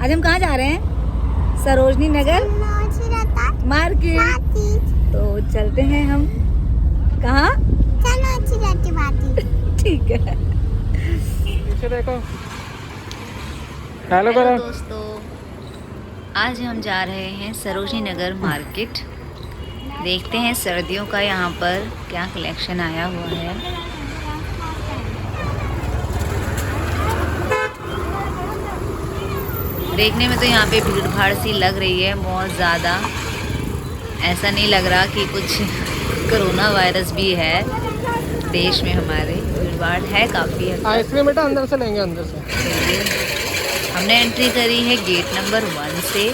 आज हम कहाँ जा रहे हैं? सरोजनी नगर मार्केट। तो चलते हैं हम कहाँ? ठीक है। पीछे देखो। हेलो करो दोस्तों, आज हम जा रहे हैं सरोजनी नगर मार्केट। देखते हैं सर्दियों का यहाँ पर क्या कलेक्शन आया हुआ है। देखने में तो यहाँ पे भीड़ भाड़ सी लग रही है बहुत ज़्यादा। ऐसा नहीं लग रहा कि कुछ कोरोना वायरस भी है देश में। हमारे भीड़ भाड़ है काफ़ी। आइसक्रीम बेटा अंदर से लेंगे, अंदर से। हमने एंट्री करी है गेट नंबर 1 से।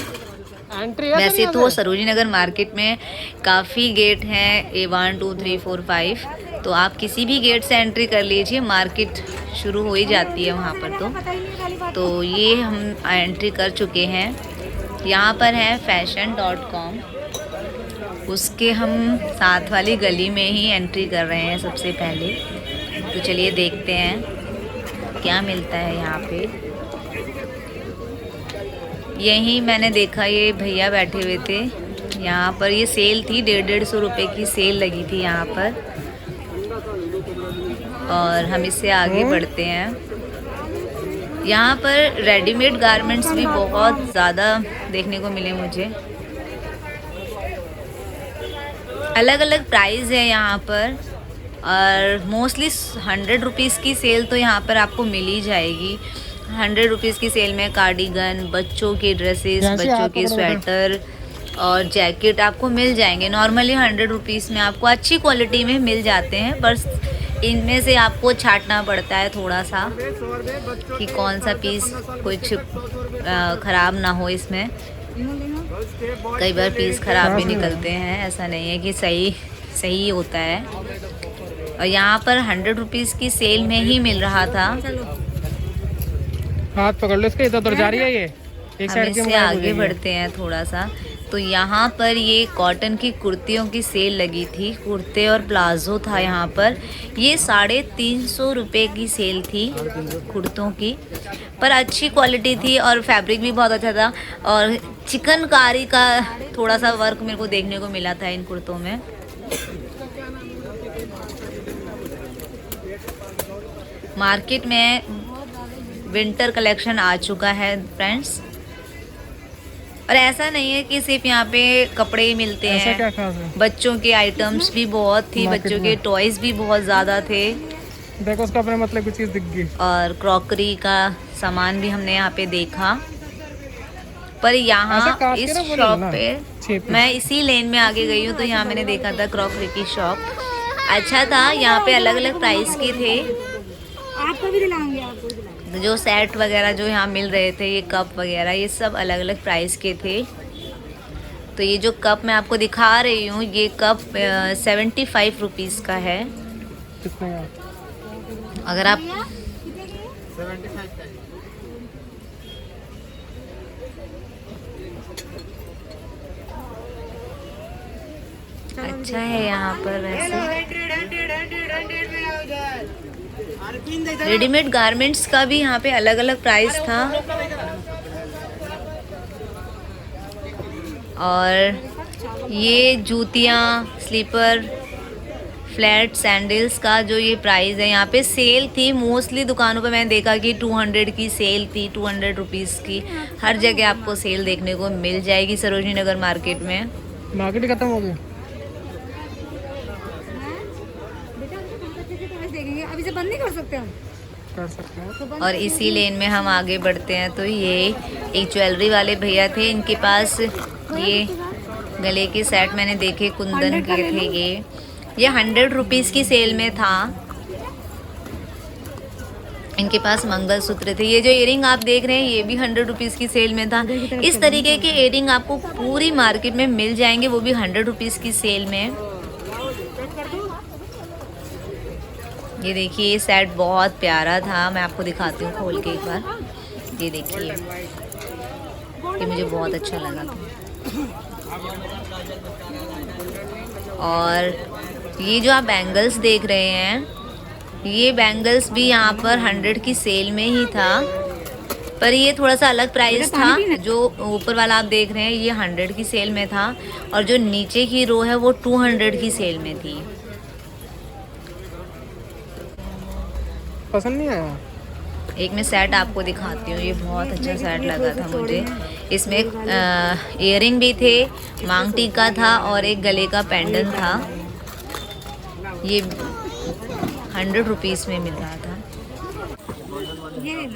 वैसे तो सरोजनी नगर मार्केट में काफ़ी गेट हैं, A1 2 3 4 5। तो आप किसी भी गेट से एंट्री कर लीजिए, मार्केट शुरू हो ही जाती है वहाँ पर। तो ये हम एंट्री कर चुके हैं। यहाँ पर है fashion.com, उसके हम साथ वाली गली में ही एंट्री कर रहे हैं सबसे पहले। तो चलिए देखते हैं क्या मिलता है यहाँ पे। यहीं मैंने देखा ये भैया बैठे हुए थे यहाँ पर। ये सेल थी, 150 रुपये की सेल लगी थी यहाँ पर। और हम इससे आगे बढ़ते हैं। यहाँ पर रेडीमेड गारमेंट्स भी बहुत ज़्यादा देखने को मिले मुझे। अलग अलग प्राइस है यहाँ पर, और मोस्टली 100 रुपीज़ की सेल तो यहाँ पर आपको मिल ही जाएगी। 100 रुपीज़ की सेल में कार्डिगन, बच्चों के ड्रेसेस, बच्चों के स्वेटर और जैकेट आपको मिल जाएंगे। नॉर्मली 100 रुपीज़ में आपको अच्छी क्वालिटी में मिल जाते हैं, बस इनमें से आपको छांटना पड़ता है थोड़ा सा कि कौन सा पीस कुछ ख़राब ना हो। इसमें कई बार पीस ख़राब भी निकलते हैं, ऐसा नहीं है कि सही होता है। और यहाँ पर 100 रुपीज़ की सेल में ही मिल रहा था। हाथ पकड़ लो इसके, इधर जा रही है ये। एक हम साइड इससे आगे बढ़ते हैं थोड़ा सा। तो यहाँ पर ये कॉटन की कुर्तियों की सेल लगी थी। कुर्ते और प्लाजो था यहाँ पर। ये 350 रुपये की सेल थी कुर्तों की, पर अच्छी क्वालिटी थी और फैब्रिक भी बहुत अच्छा था। और चिकनकारी का थोड़ा सा वर्क मेरे को देखने को मिला था इन कुर्तों में। मार्केट में विंटर कलेक्शन आ चुका है फ्रेंड्स। और ऐसा नहीं है कि सिर्फ यहाँ पे कपड़े ही मिलते हैं, क्या खास है? बच्चों के आइटम्स भी बहुत थी, बच्चों के टॉयज भी बहुत ज़्यादा थे। देखो उसका अपने मतलब की चीज़ दिख गई। और क्रॉकरी का सामान भी हमने यहाँ पे देखा। पर यहाँ इस शॉप पे मैं इसी लेन में आगे गई हूँ, तो यहाँ मैंने देखा था क्रॉकरी की शॉप। अच्छा था, यहाँ पे अलग अलग प्राइस के थे। आपको भी दिलाएंगे, आपको भी दिलाएंगे। जो सेट वगैरह जो यहाँ मिल रहे थे, ये कप वगैरह, ये सब अलग अलग प्राइस के थे। तो ये जो कप मैं आपको दिखा रही हूँ, ये कप 75 रुपीज़ का है। अगर आप अच्छा है यहाँ पर। वैसे रेडीमेड गारमेंट्स का भी यहाँ पे अलग अलग प्राइस था। और ये जूतियाँ, स्लीपर, फ्लैट सैंडल्स का जो ये प्राइस है, यहाँ पे सेल थी। मोस्टली दुकानों पे मैंने देखा कि 200 की सेल थी, 200 रुपीज़ की। हर जगह आपको सेल देखने को मिल जाएगी सरोजनी नगर मार्केट में। मार्केट खत्म हो गई। अभी से बंद नहीं कर सकते हम। कर सकते हैं। और इसी लेन में हम आगे बढ़ते हैं। तो ये एक ज्वेलरी वाले भैया थे, इनके पास ये गले के सेट मैंने देखे, कुंदन के थे। ये 100 रुपीज़ की सेल में था। इनके पास मंगलसूत्र थे। ये जो इयरिंग आप देख रहे हैं, ये भी 100 रुपीज़ की सेल में था। इस तरीके के इयरिंग आपको पूरी मार्केट में मिल जाएंगे, वो भी 100 रुपीज़ की सेल में। ये देखिए, ये सेट बहुत प्यारा था। मैं आपको दिखाती हूँ खोल के एक बार। ये देखिए, ये मुझे बहुत अच्छा लगा था। और ये जो आप बैंगल्स देख रहे हैं, ये बैंगल्स भी यहाँ पर 100 की सेल में ही था। पर ये थोड़ा सा अलग प्राइस था। जो ऊपर वाला आप देख रहे हैं ये 100 की सेल में था और जो नीचे की रो है वो 200 की सेल में थी। पसंद नहीं आया? एक मैं सेट आपको दिखाती हूँ, ये बहुत अच्छा सेट लगा था मुझे। इसमें इयररिंग भी थे, मांग टीका था और एक गले का पेंडेंट था। ये 100 रुपीज़ में मिल रहा था।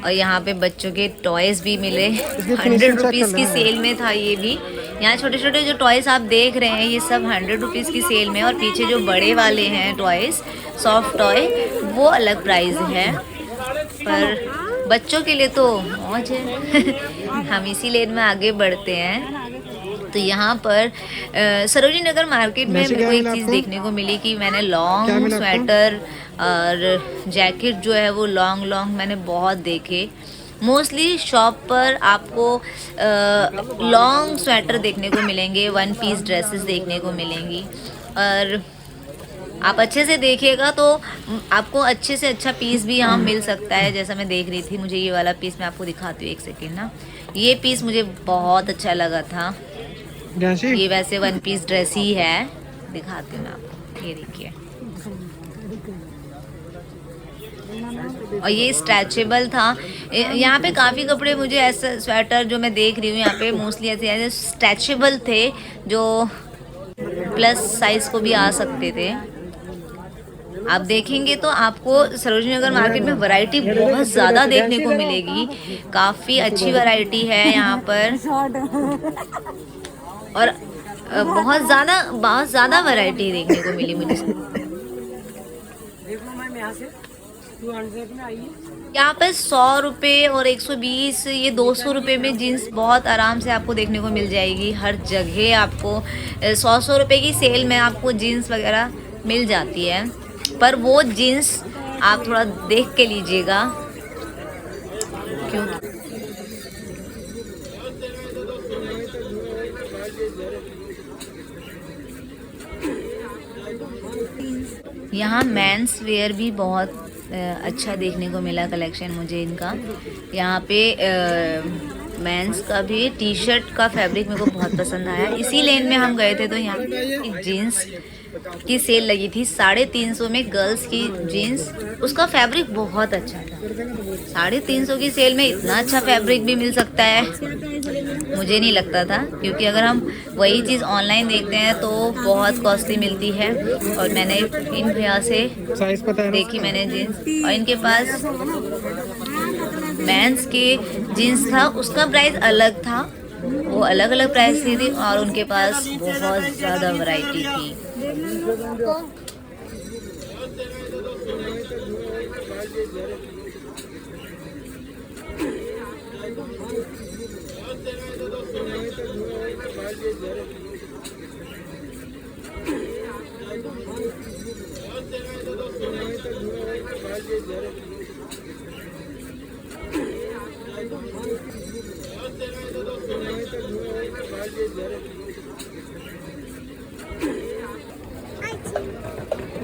और यहाँ पे बच्चों के टॉयज भी मिले, 100 रुपीज़ की सेल में था ये भी। यहाँ छोटे छोटे जो टॉयज आप देख रहे हैं ये सब 100 रुपीज़ की सेल में, और पीछे जो बड़े वाले हैं टॉयज सॉफ्ट टॉय वो अलग प्राइस है। पर बच्चों के लिए तो मौज है। हम इसी लेन में आगे बढ़ते हैं। तो यहाँ पर सरोजिनी नगर मार्केट में मेरे को एक चीज़ देखने को मिली कि मैंने लॉन्ग स्वेटर और जैकेट जो है वो लॉन्ग मैंने बहुत देखे। मोस्टली शॉप पर आपको लॉन्ग स्वेटर देखने को मिलेंगे, 1 पीस ड्रेसेस देखने को मिलेंगी। और आप अच्छे से देखिएगा तो आपको अच्छे से अच्छा पीस भी यहाँ मिल सकता है। जैसा मैं देख रही थी, मुझे ये वाला पीस मैं आपको दिखाती हूँ, एक सेकेंड ना। ये पीस मुझे बहुत अच्छा लगा था। ये वैसे 1 पीस ड्रेस ही है, दिखाती हूँ मैं आपको, ये देखिए। और ये स्ट्रेचेबल था। यहाँ पे काफ़ी कपड़े मुझे ऐसा स्वेटर जो मैं देख रही हूँ यहाँ पे मोस्टली ऐसे स्ट्रेचेबल थे, जो प्लस साइज को भी आ सकते थे। आप देखेंगे तो आपको सरोजिनी नगर मार्केट में वैरायटी बहुत ज़्यादा देखने को मिलेगी। काफ़ी अच्छी वैरायटी है यहाँ पर और बहुत ज़्यादा वैरायटी देखने को मिली मुझे। यहाँ पर 100 रुपये और 120, ये 200 रुपये में जीन्स बहुत आराम से आपको देखने को मिल जाएगी। हर जगह आपको 100 रुपये की सेल में आपको जीन्स वगैरह मिल जाती है। पर वो जीन्स आप थोड़ा देख के लीजिएगा, क्योंकि यहाँ मेंस वेयर भी बहुत अच्छा देखने को मिला कलेक्शन मुझे इनका। यहाँ पे मेंस का भी टी शर्ट का फैब्रिक मेरे को बहुत पसंद आया। इसी लेन में हम गए थे तो यहाँ पे जीन्स की सेल लगी थी 350 में, गर्ल्स की जीन्स, उसका फैब्रिक बहुत अच्छा था। 350 की सेल में इतना अच्छा फैब्रिक भी मिल सकता है मुझे नहीं लगता था, क्योंकि अगर हम वही चीज़ ऑनलाइन देखते हैं तो बहुत कॉस्टली मिलती है। और मैंने इन भैया से देखी मैंने जीन्स, और इनके पास मेंस के जीन्स था, उसका प्राइस अलग था, वो अलग अलग प्राइस की थी और उनके पास बहुत ज़्यादा वैरायटी थी।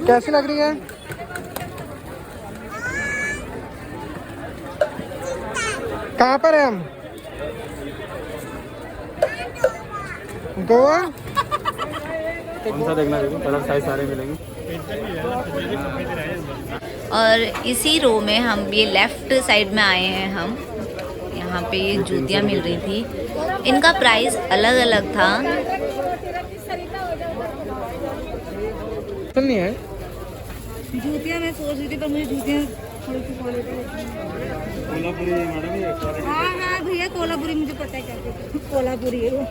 कैसी लग रही है? कहाँ पर है हम? गोवा? कौन सा देखना चाहिए? कलर साइज सारे मिलेंगे। और इसी रो में हम ये लेफ्ट साइड में आए हैं हम, यहाँ पे ये जूतियाँ मिल रही थी, इनका प्राइस अलग अलग था। नहीं है जूतियाँ मैं सोच रही थी, पर मुझे जूतियाँ थोड़ी सी कोल्हापुरी मैडम ये हाँ भैया, कोल्हापुरी मुझे पता है क्या कोल्हापुरी है वो।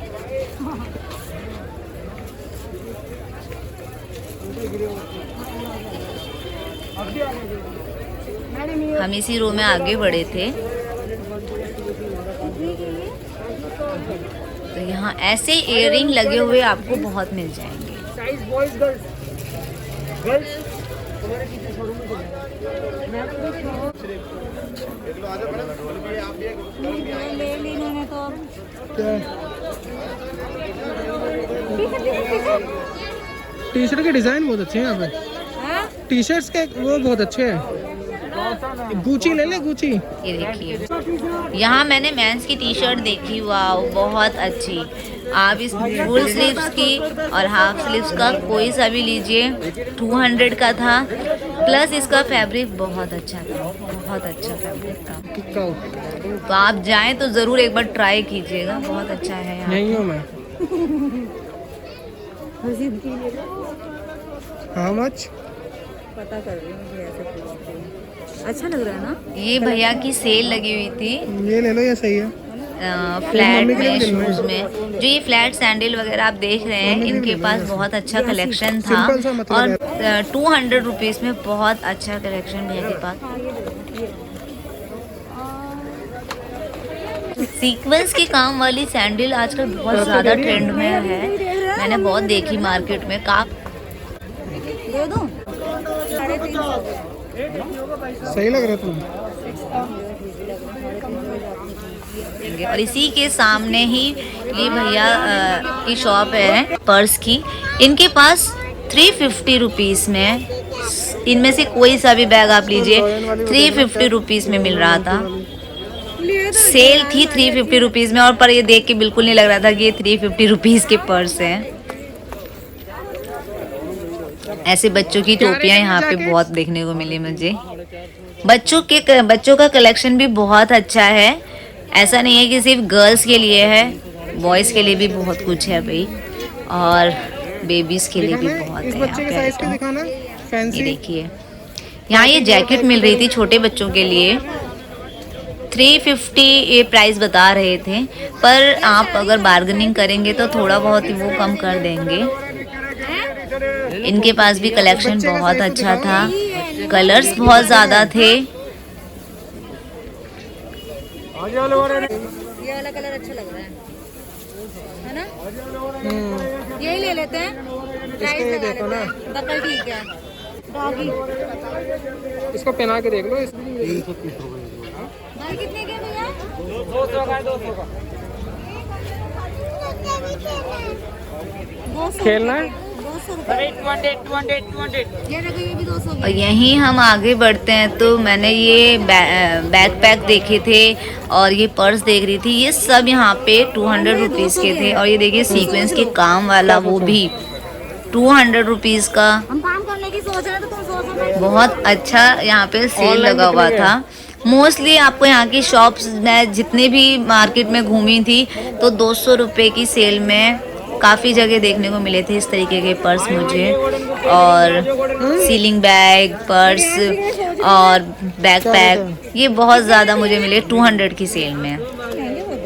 हम इसी रो में आगे बढ़े थे तो यहाँ ऐसे इयररिंग लगे हुए आपको बहुत मिल जाएंगे। साइज बॉयज गर्ल्स ले ली मैंने तो। टी शर्ट के डिजाइन बहुत अच्छे हैं यहाँ पे। टी शर्ट्स के वो बहुत अच्छे हैं। गुची ले ले गुची। ये देखिए, यहाँ मैंने मेंस की टी शर्ट देखी, वाह बहुत अच्छी। आप इस फुल स्लीव्स की और हाफ स्लीव्स का कोई सा भी लीजिए, 200 का था। प्लस इसका फैब्रिक बहुत अच्छा था, बहुत अच्छा फैब्रिक था। तो आप जाएं तो ज़रूर एक बार ट्राई कीजिएगा, बहुत अच्छा है यहाँ। नहीं हूँ मैं। How much? पता कर रही हूँ, मुझे ऐसे पूछती हूँ। अच्छा लग रहा है ना? ये भैया की सेल लगी हुई थी ये ले लो, ये सही है। फ्लैट मम्मी के लिए में, भी लेना है। शूज़ में। जो ये फ्लैट सैंडल वगैरह आप देख रहे हैं, मम्मी के लिए इनके भी पास लेना है। बहुत अच्छा कलेक्शन था। सिंपल सा मतलब और 200 रुपीज़ में बहुत अच्छा कलेक्शन भैया के पास। सीक्वेंस के काम वाली सैंडल आजकल बहुत ज़्यादा ट्रेंड में है, मैंने बहुत देखी मार्केट में। दे दूँ? सही लग रहा है तुम। और इसी के सामने ही ये भैया की शॉप है पर्स की। इनके पास 350 रुपीज़ में, इनमें से कोई सा भी बैग आप लीजिए, 350 रुपीज़ में मिल रहा था। सेल थी 350 रुपीज़ में, और पर ये देख के बिल्कुल नहीं लग रहा था कि ये 350 रुपीज़ के पर्स हैं। ऐसे बच्चों की टोपियाँ यहाँ पे बहुत देखने को मिली मुझे। बच्चों का कलेक्शन भी बहुत अच्छा है। ऐसा नहीं है कि सिर्फ गर्ल्स के लिए है, बॉयज़ के लिए भी बहुत कुछ है भाई, और बेबीज़ के लिए भी बहुत इस है बच्चे के साइज के यहाँ दिखाना। पे। फैंसी। ये देखिए, यहाँ ये जैकेट मिल रही थी छोटे बच्चों के लिए, 350 ये प्राइस बता रहे थे, पर आप अगर बार्गेनिंग करेंगे तो थोड़ा बहुत ही वो कम कर देंगे। इनके पास भी कलेक्शन बहुत अच्छा था, कलर्स बहुत ज़्यादा थे। ये वाला कलर अच्छा लग रहा है ना? यही ले लेते हैं, प्राइस लगा लेते हैं। बकल ठीक है, डॉगी। इसको पहना के देख लो। भाई कितने के भैया? 200 का, 200 का। 200 खेलना है? 200 रुपये। ये देखो, ये भी 200 और यहीं हम आगे बढ़ते हैं तो मैंने ये बैकपैक देखे थे और ये पर्स देख रही थी, ये सब यहाँ पे 200 रुपीज़ के थे। और ये देखिए सीक्वेंस के काम वाला, वो भी 200 रुपीज़ का। हम काम करने की सोच रहे हैं तो तुम सोचो मत। बहुत अच्छा यहाँ पे सेल लगा हुआ था। मोस्टली आपको यहाँ की शॉप्स, मैं जितने भी मार्केट में घूमी थी तो 200 रुपये की सेल में काफ़ी जगह देखने को मिले थे इस तरीके के पर्स मुझे, और सीलिंग बैग, पर्स और बैकपैक, ये बहुत ज़्यादा मुझे मिले 200 की सेल में।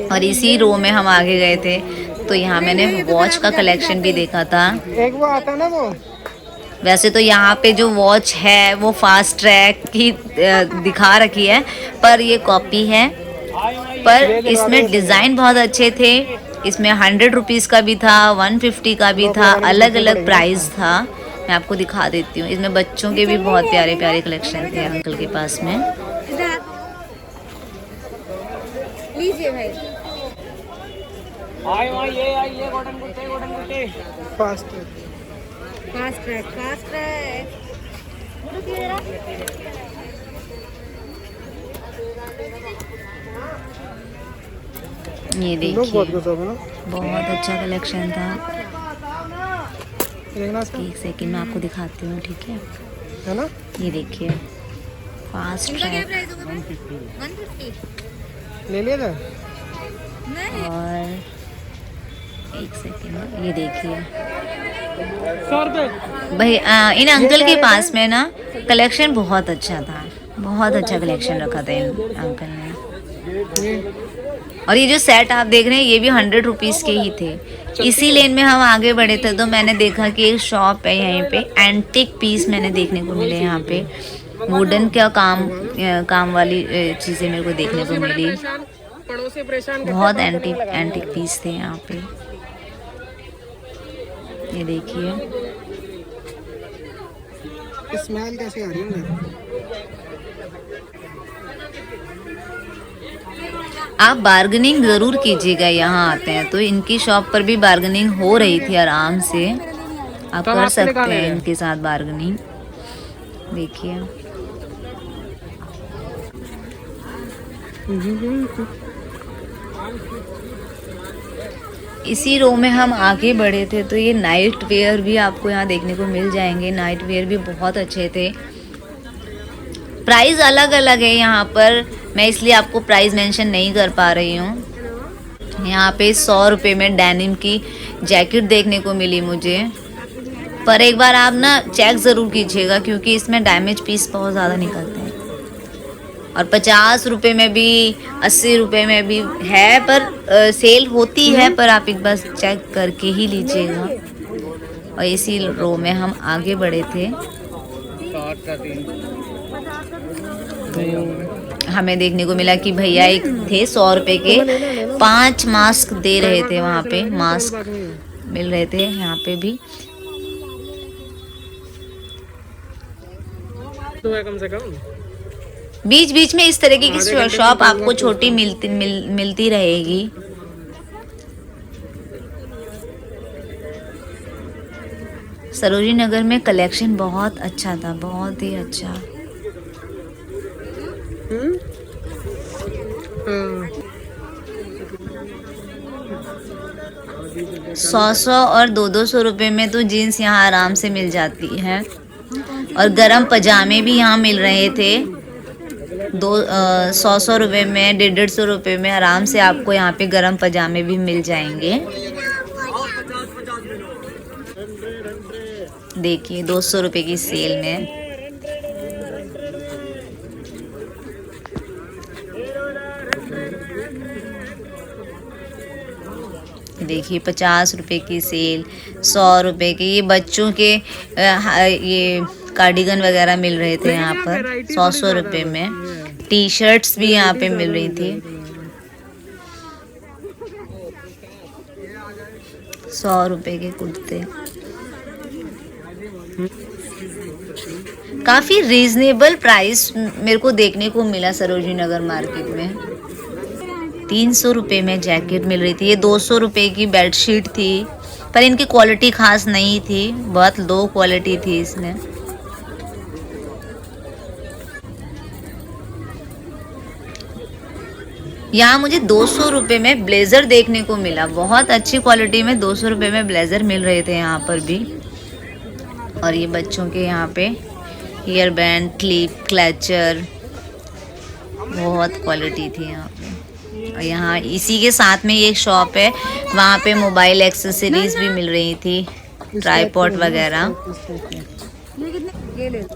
और इसी रो में हम आगे गए थे तो यहाँ मैंने वॉच का कलेक्शन भी देखा था। एक वो आता ना वो। वैसे तो यहाँ पे जो वॉच है वो फास्ट ट्रैक की दिखा रखी है, पर ये कॉपी है। पर इसमें डिज़ाइन बहुत अच्छे थे। इसमें 100 रुपीज़ का भी था, 150 का भी था, अलग अलग प्राइस था। मैं आपको दिखा देती हूँ। इसमें बच्चों के भी बहुत प्यारे प्यारे कलेक्शन थे अंकल के पास में। लीजिए भाई। ये कॉटन कुर्ते। Fast track. ये देखिए, बहुत अच्छा कलेक्शन था। एक सेकंड में आपको दिखाती हूँ, ठीक है ना? ये देखिए, फास्ट ट्रैक। 150 ले लिया था। और एक सेकंड, ये देखिए 100 रुपये भाई, इन अंकल के पास में ना कलेक्शन बहुत अच्छा था, बहुत अच्छा कलेक्शन रखा था इन अंकल ने। और ये जो सेट आप देख रहे हैं ये भी 100 रुपीज़ के ही थे। इसी लेन में हम आगे बढ़े थे तो मैंने देखा कि एक शॉप है यहीं पे, एंटिक पीस मैंने देखने को मिले यहाँ पे। वुडन का काम वाली चीज़ें मेरे को देखने को मिली। बहुत एंटिक पीस थे यहाँ पे। ये देखिए, स्मेल कैसी आ रही है? आप बार्गेनिंग ज़रूर कीजिएगा, यहाँ आते हैं तो। इनकी शॉप पर भी बार्गेनिंग हो रही थी आराम से, आप कर सकते हैं इनके साथ बार्गेनिंग। देखिए इसी रो में हम आगे बढ़े थे तो ये नाइट वेयर भी आपको यहाँ देखने को मिल जाएंगे। नाइट वेयर भी बहुत अच्छे थे। प्राइस अलग अलग है यहाँ पर, मैं इसलिए आपको प्राइस मेंशन नहीं कर पा रही हूँ। यहाँ पे 100 रुपये में डेनिम की जैकेट देखने को मिली मुझे, पर एक बार आप ना चेक ज़रूर कीजिएगा क्योंकि इसमें डैमेज पीस बहुत ज़्यादा निकलते हैं। और 50 रुपये में भी 80 रुपये में भी है, पर सेल होती है, पर आप एक बार चेक करके ही लीजिएगा। और इसी रो में हम आगे बढ़े थे। हमें देखने को मिला कि भैया एक थे 100 रुपये के 5 मास्क दे रहे थे। वहाँ पे मास्क मिल रहे थे। यहाँ पे भी तो है कम से कम। बीच बीच में इस तरह की शॉप आपको छोटी मिलती रहेगी। सरोजिनी नगर में कलेक्शन बहुत अच्छा था, बहुत ही अच्छा। 100 और 200 रुपये में तो जीन्स यहाँ आराम से मिल जाती है। और गरम पजामे भी यहाँ मिल रहे थे 100 रुपये में, 150 रुपये में आराम से आपको यहाँ पे गरम पजामे भी मिल जाएंगे। देखिए 200 रुपये की सेल में। देखिए 50 रुपये की सेल, 100 रुपये के ये बच्चों के ये कार्डिगन वगैरह मिल रहे थे यहाँ पर 100 रुपये में। टी शर्ट्स भी यहाँ पे मिल रही थी 100 रुपये के कुर्ते। काफ़ी रीजनेबल प्राइस मेरे को देखने को मिला सरोजिनी नगर मार्केट में। 300 रुपये में जैकेट मिल रही थी। ये 200 रुपये की बेडशीट थी, पर इनकी क्वालिटी खास नहीं थी, बहुत लो क्वालिटी थी इसमें। यहाँ मुझे 200 रुपये में ब्लेज़र देखने को मिला। बहुत अच्छी क्वालिटी में 200 रुपये में ब्लेज़र मिल रहे थे यहाँ पर भी। और ये बच्चों के यहाँ पे ईयर बैंड, क्लिप, क्लचर, बहुत क्वालिटी थी यहाँ पे। और यहाँ इसी के साथ में एक शॉप है, वहाँ पे मोबाइल एक्सेसरीज भी मिल रही थी, ट्राईपॉड वगैरह।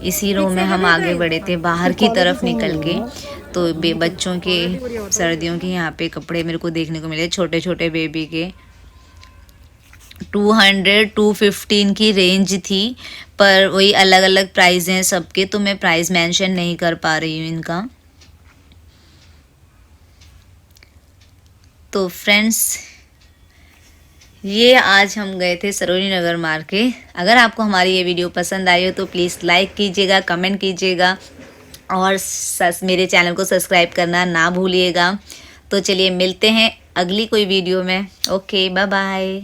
इसी रो में हम आगे बढ़े थे बाहर की तरफ निकल के, तो बच्चों के सर्दियों के यहाँ पे कपड़े मेरे को देखने को मिले, छोटे छोटे बेबी के। 200-215 की रेंज थी, पर वही अलग अलग प्राइस हैं सबके, तो मैं प्राइस मेंशन नहीं कर पा रही हूँ इनका। तो फ्रेंड्स, ये आज हम गए थे सरोजिनी नगर मार्केट। अगर आपको हमारी ये वीडियो पसंद आई हो तो प्लीज़ लाइक कीजिएगा, कमेंट कीजिएगा और मेरे चैनल को सब्सक्राइब करना ना भूलिएगा। तो चलिए मिलते हैं अगली कोई वीडियो में। Okay, bye bye.